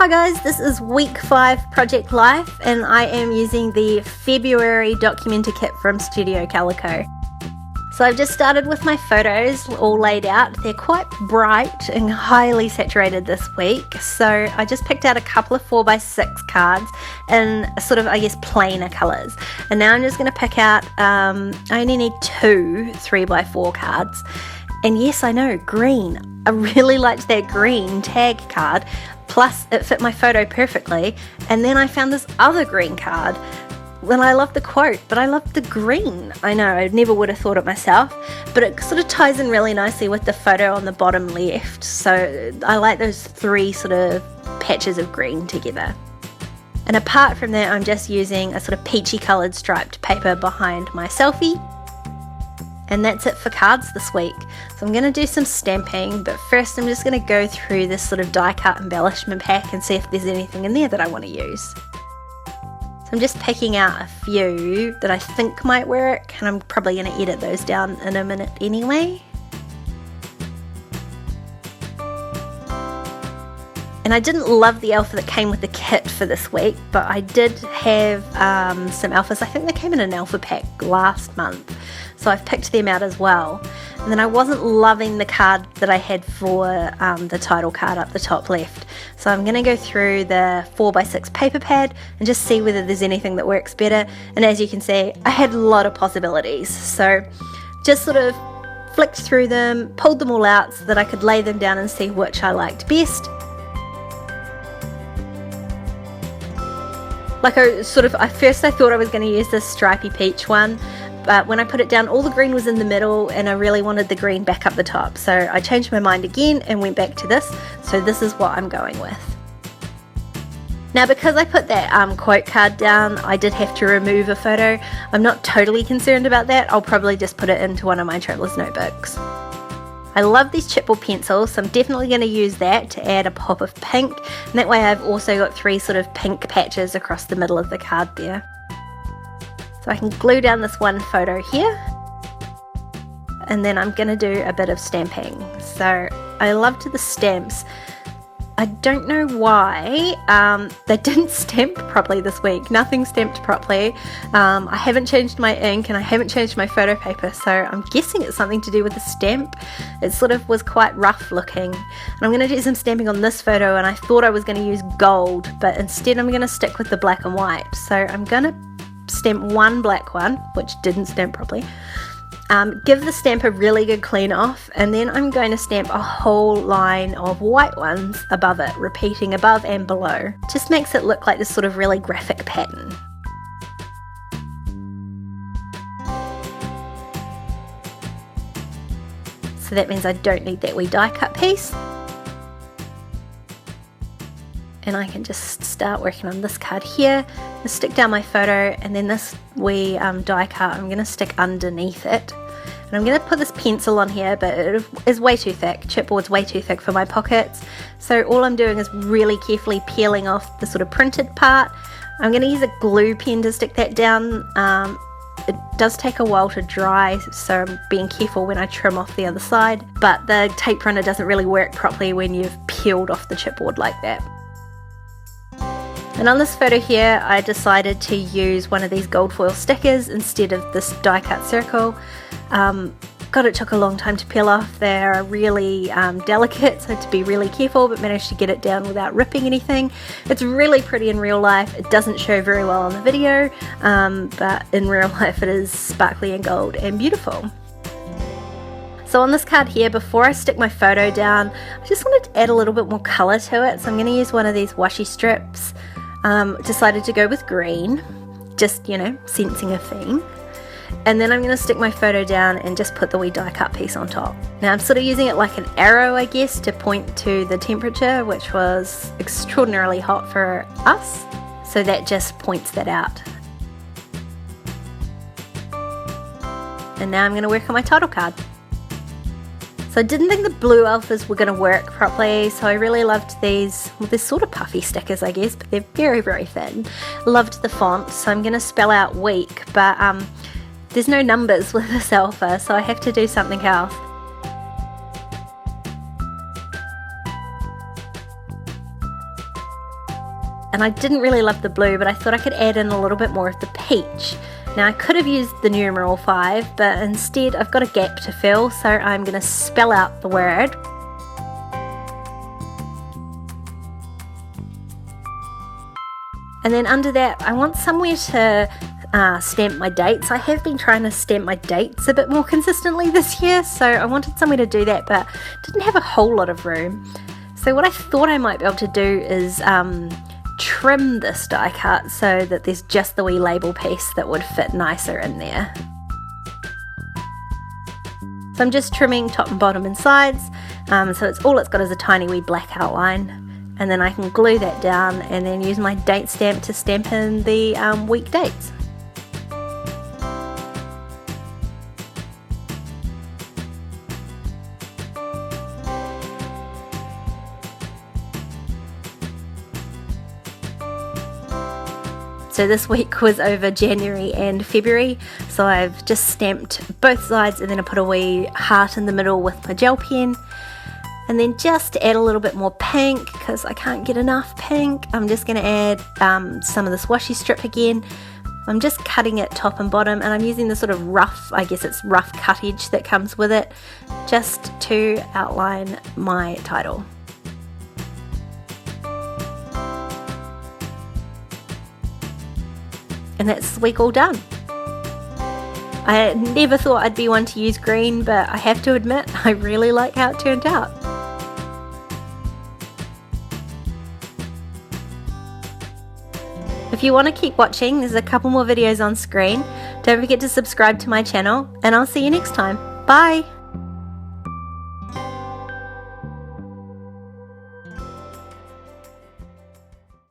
Hi guys, this is week 5 Project Life and I am using the February Documenter kit from Studio Calico. So I've just started with my photos all laid out. They're quite bright and highly saturated this week, so I just picked out a couple of 4x6 cards in sort of, I guess, plainer colours. And now I'm just going to pick out, I only need 2 3x4 cards. And yes, I know, green. I really liked that green tag card. Plus, it fit my photo perfectly. And then I found this other green card. And I love the quote, but I love the green. I know, I never would have thought it myself. But it sort of ties in really nicely with the photo on the bottom left. So I like those 3 sort of patches of green together. And apart from that, I'm just using a sort of peachy coloured striped paper behind my selfie. And that's it for cards this week. So I'm going to do some stamping, but first I'm just going to go through this sort of die cut embellishment pack and see if there's anything in there that I want to use. So I'm just picking out a few that I think might work, and I'm probably going to edit those down in a minute anyway. And I didn't love the alpha that came with the kit for this week, but I did have some alphas. I think they came in an alpha pack last month, so I've picked them out as well. And then I wasn't loving the card that I had for the title card up the top left. So I'm going to go through the 4x6 paper pad and just see whether there's anything that works better. And as you can see, I had a lot of possibilities. So just sort of flicked through them, pulled them all out so that I could lay them down and see which I liked best. Like at first I thought I was going to use this stripy peach one, but when I put it down, all the green was in the middle and I really wanted the green back up the top. So I changed my mind again and went back to this. So this is what I'm going with. Now because I put that quote card down, I did have to remove a photo. I'm not totally concerned about that. I'll probably just put it into one of my traveler's notebooks. I love these chipboard pencils, so I'm definitely going to use that to add a pop of pink, and that way I've also got 3 sort of pink patches across the middle of the card there. So I can glue down this one photo here, and then I'm going to do a bit of stamping. So I loved the stamps. I don't know why they didn't stamp properly this week. Nothing stamped properly. I haven't changed my ink and I haven't changed my photo paper, so I'm guessing it's something to do with the stamp. It sort of was quite rough looking. And I'm going to do some stamping on this photo, and I thought I was going to use gold, but instead I'm going to stick with the black and white. So I'm going to stamp one black one, which didn't stamp properly. Give the stamp a really good clean off, and then I'm going to stamp a whole line of white ones above it, repeating above and below. Just makes it look like this sort of really graphic pattern. So that means I don't need that wee die cut piece. And I can just start working on this card here. I'll stick down my photo, and then this wee die cut I'm going to stick underneath it. And I'm going to put this pencil on here, but it is way too thick. Chipboard's way too thick for my pockets. So all I'm doing is really carefully peeling off the sort of printed part. I'm going to use a glue pen to stick that down. It does take a while to dry, so I'm being careful when I trim off the other side. But the tape runner doesn't really work properly when you've peeled off the chipboard like that. And on this photo here, I decided to use one of these gold foil stickers instead of this die cut circle. God, it took a long time to peel off. They're really delicate, so I had to be really careful, but managed to get it down without ripping anything. It's really pretty in real life. It doesn't show very well on the video, but in real life it is sparkly and gold and beautiful. So on this card here, before I stick my photo down, I just wanted to add a little bit more colour to it. So I'm going to use one of these washi strips. Decided to go with green, just, you know, sensing a theme. And then I'm going to stick my photo down and just put the wee die cut piece on top. Now I'm sort of using it like an arrow, I guess, to point to the temperature, which was extraordinarily hot for us. So that just points that out. And now I'm going to work on my title card. So I didn't think the blue alphas were going to work properly, so I really loved these. Well, they're sort of puffy stickers, I guess, but they're very, very thin. Loved the font, so I'm going to spell out week, but there's no numbers with this alpha, so I have to do something else. and I didn't really love the blue, but I thought I could add in a little bit more of the peach. Now I could have used the numeral 5, but instead I've got a gap to fill, so I'm going to spell out the word. And then under that I want somewhere to stamp my dates. I have been trying to stamp my dates a bit more consistently this year, so I wanted somewhere to do that, but didn't have a whole lot of room. So what I thought I might be able to do is trim this die cut so that there's just the wee label piece that would fit nicer in there. So I'm just trimming top and bottom and sides, so it's got is a tiny wee black outline, and then I can glue that down and then use my date stamp to stamp in the week dates. So this week was over January and February, so I've just stamped both sides and then I put a wee heart in the middle with my gel pen. And then just to add a little bit more pink, because I can't get enough pink, I'm just going to add some of this washi strip again. I'm just cutting it top and bottom, and I'm using the sort of rough, I guess it's rough cuttage that comes with it, just to outline my title. And that's the week all done. I never thought I'd be one to use green, but I have to admit I really like how it turned out. If you want to keep watching, there's a couple more videos on screen. Don't forget to subscribe to my channel, and I'll see you next time. Bye!